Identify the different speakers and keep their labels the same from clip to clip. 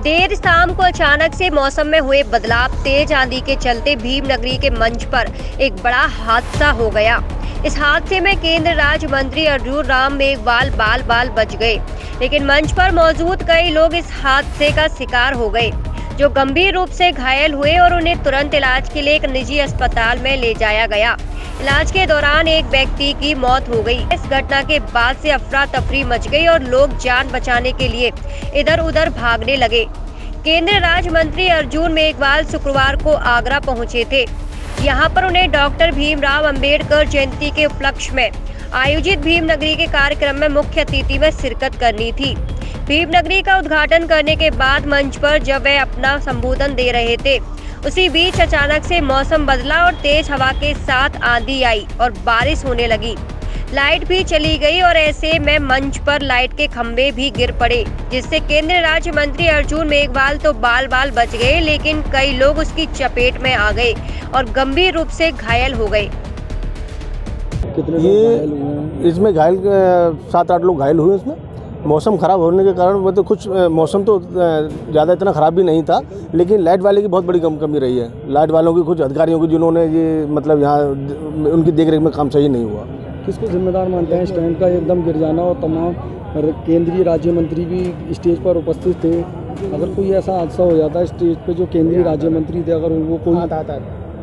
Speaker 1: देर शाम को अचानक से मौसम में हुए बदलाव, तेज आंधी के चलते भीमनगरी के मंच पर एक बड़ा हादसा हो गया। इस हादसे में केंद्र राज्य मंत्री अर्जुन राम मेघवाल बाल बाल बच गए, लेकिन मंच पर मौजूद कई लोग इस हादसे का शिकार हो गए, जो गंभीर रूप से घायल हुए और उन्हें तुरंत इलाज के लिए एक निजी अस्पताल में ले जाया गया। इलाज के दौरान एक व्यक्ति की मौत हो गई। इस घटना के बाद से अफरा तफरी मच गई और लोग जान बचाने के लिए इधर उधर भागने लगे। केंद्रीय राज्य मंत्री अर्जुन मेघवाल शुक्रवार को आगरा पहुंचे थे। यहां पर उन्हें डॉक्टर भीमराव अंबेडकर जयंती के उपलक्ष्य में आयोजित भीमनगरी के कार्यक्रम में मुख्य अतिथि में शिरकत करनी थी। भीमनगरी का उद्घाटन करने के बाद मंच पर जब वे अपना संबोधन दे रहे थे, उसी बीच अचानक से मौसम बदला और तेज हवा के साथ आंधी आई और बारिश होने लगी। लाइट भी चली गई और ऐसे में मंच पर लाइट के खंभे भी गिर पड़े, जिससे केंद्रीय राज्य मंत्री अर्जुन मेघवाल तो बाल बाल बच गए, लेकिन कई लोग उसकी चपेट में आ गए और गंभीर रूप से घायल हो गए।
Speaker 2: ये इसमें घायल 7-8 लोग घायल हुए। इसमें मौसम ख़राब होने के कारण वो तो कुछ मौसम तो ज़्यादा इतना ख़राब भी नहीं था, लेकिन लाइट वाले की बहुत बड़ी कमी रही है। लाइट वालों की कुछ अधिकारियों की, जिन्होंने ये मतलब यहाँ उनकी देखरेख में काम सही नहीं हुआ।
Speaker 3: किसको जिम्मेदार मानते हैं स्टैंड का एकदम गिर जाना? और तमाम केंद्रीय राज्य मंत्री भी स्टेज पर उपस्थित थे। अगर कोई ऐसा हादसा हो जाता है स्टेज पे, जो केंद्रीय राज्य मंत्री थे, अगर वो कोई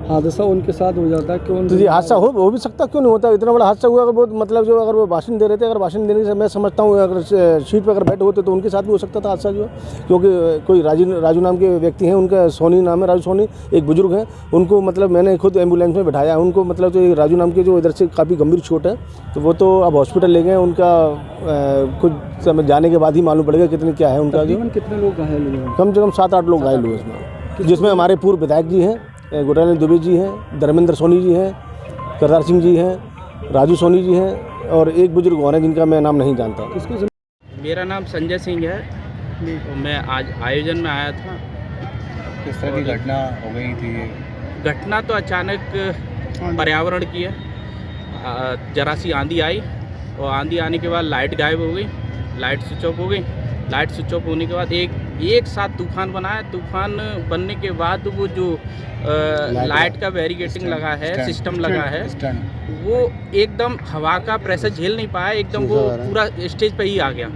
Speaker 3: हादसा उनके साथ हो जाता है, क्यों?
Speaker 2: तो ये हादसा हो भी सकता, क्यों नहीं होता? इतना बड़ा हादसा हुआ। अगर वो मतलब जो अगर वो भाषण दे रहे थे, अगर भाषण देने से मैं समझता हूँ अगर सीट पर अगर बैठे होते तो उनके साथ भी हो सकता था हादसा जो, क्योंकि कोई राजू नाम के व्यक्ति हैं, उनका सोनी नाम है, राजू सोनी, एक बुजुर्ग हैं। उनको मतलब मैंने खुद एम्बुलेंस में बैठाया। उनको मतलब जो राजू नाम के जो इधर से काफ़ी गंभीर चोट है, तो वो तो अब हॉस्पिटल ले गए। उनका कुछ समय जाने के बाद ही मालूम पड़ेगा कितनी क्या है उनका।
Speaker 3: कितने लोग घायल हुए?
Speaker 2: कम से कम 7-8 लोग घायल हुए इसमें, जिसमें हमारे पूर्व विधायक जी हैं, गुटालाल दुबे जी हैं, धर्मेंद्र सोनी जी हैं, करतार सिंह जी हैं, राजू सोनी जी हैं और एक बुजुर्ग और हैं जिनका मैं नाम नहीं जानता।
Speaker 4: मेरा नाम संजय सिंह है। तो मैं आज आयोजन में आया था।
Speaker 5: किस तरह की घटना हो गई थी?
Speaker 4: घटना तो अचानक पर्यावरण की है। जरा सी आंधी आई और आंधी आने के बाद लाइट गायब हो गई, लाइट स्विच ऑफ हो गई। लाइट स्विच ऑफ होने के बाद एक साथ तूफान बनाया। तूफान बनने के बाद वो जो लाइट का बैरिकेटिंग लगा है, सिस्टम लगा है, वो एकदम हवा का प्रेशर झेल नहीं पाया, एकदम वो पूरा स्टेज पे ही आ गया।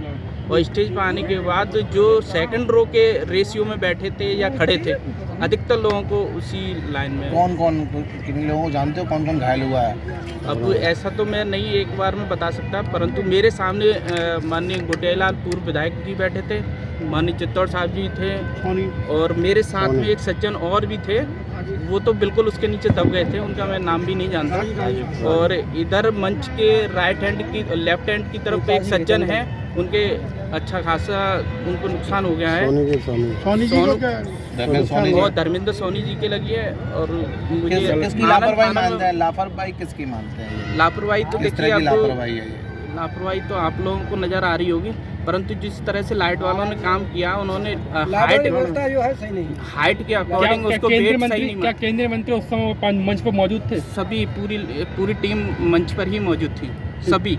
Speaker 4: और स्टेज पे आने के बाद जो सेकंड रो के रेशियो में बैठे थे या खड़े थे, अधिकतर लोगों को उसी लाइन में।
Speaker 5: कौन कितने लोगों को जानते हो? कौन कौन घायल हुआ है?
Speaker 4: अब ऐसा तो मैं नहीं एक बार में बता सकता, परंतु मेरे सामने माननीय गुटेलाल पूर्व विधायक जी बैठे थे, माननीय चित्तौड़ साहब जी थे, और मेरे साथ में एक सज्जन और भी थे। वो तो बिल्कुल उसके नीचे दब गए थे, उनका मैं नाम भी नहीं जानता। और इधर मंच के राइट हैंड की, लेफ्ट हैंड की तरफ एक सज्जन है, उनके अच्छा खासा उनको नुकसान हो गया है। धर्मेंद्र सोनी जी के लगी है। और मुझे
Speaker 5: किसकी लापरवाही मानते हैं? लापरवाही किसकी मानते हैं?
Speaker 4: लापरवाही तो देखिए,
Speaker 5: लापरवाही है,
Speaker 4: लापरवाही तो आप लोगों को नज़र आ रही होगी, परंतु जिस तरह से लाइट वालों ने काम किया, उन्होंने हाइट के अकॉर्डिंग उसको वेट सही नहीं।
Speaker 6: क्या केंद्रीय मंत्री उस समय मंच पर मौजूद थे?
Speaker 4: सभी पूरी टीम मंच पर ही मौजूद थी, सभी।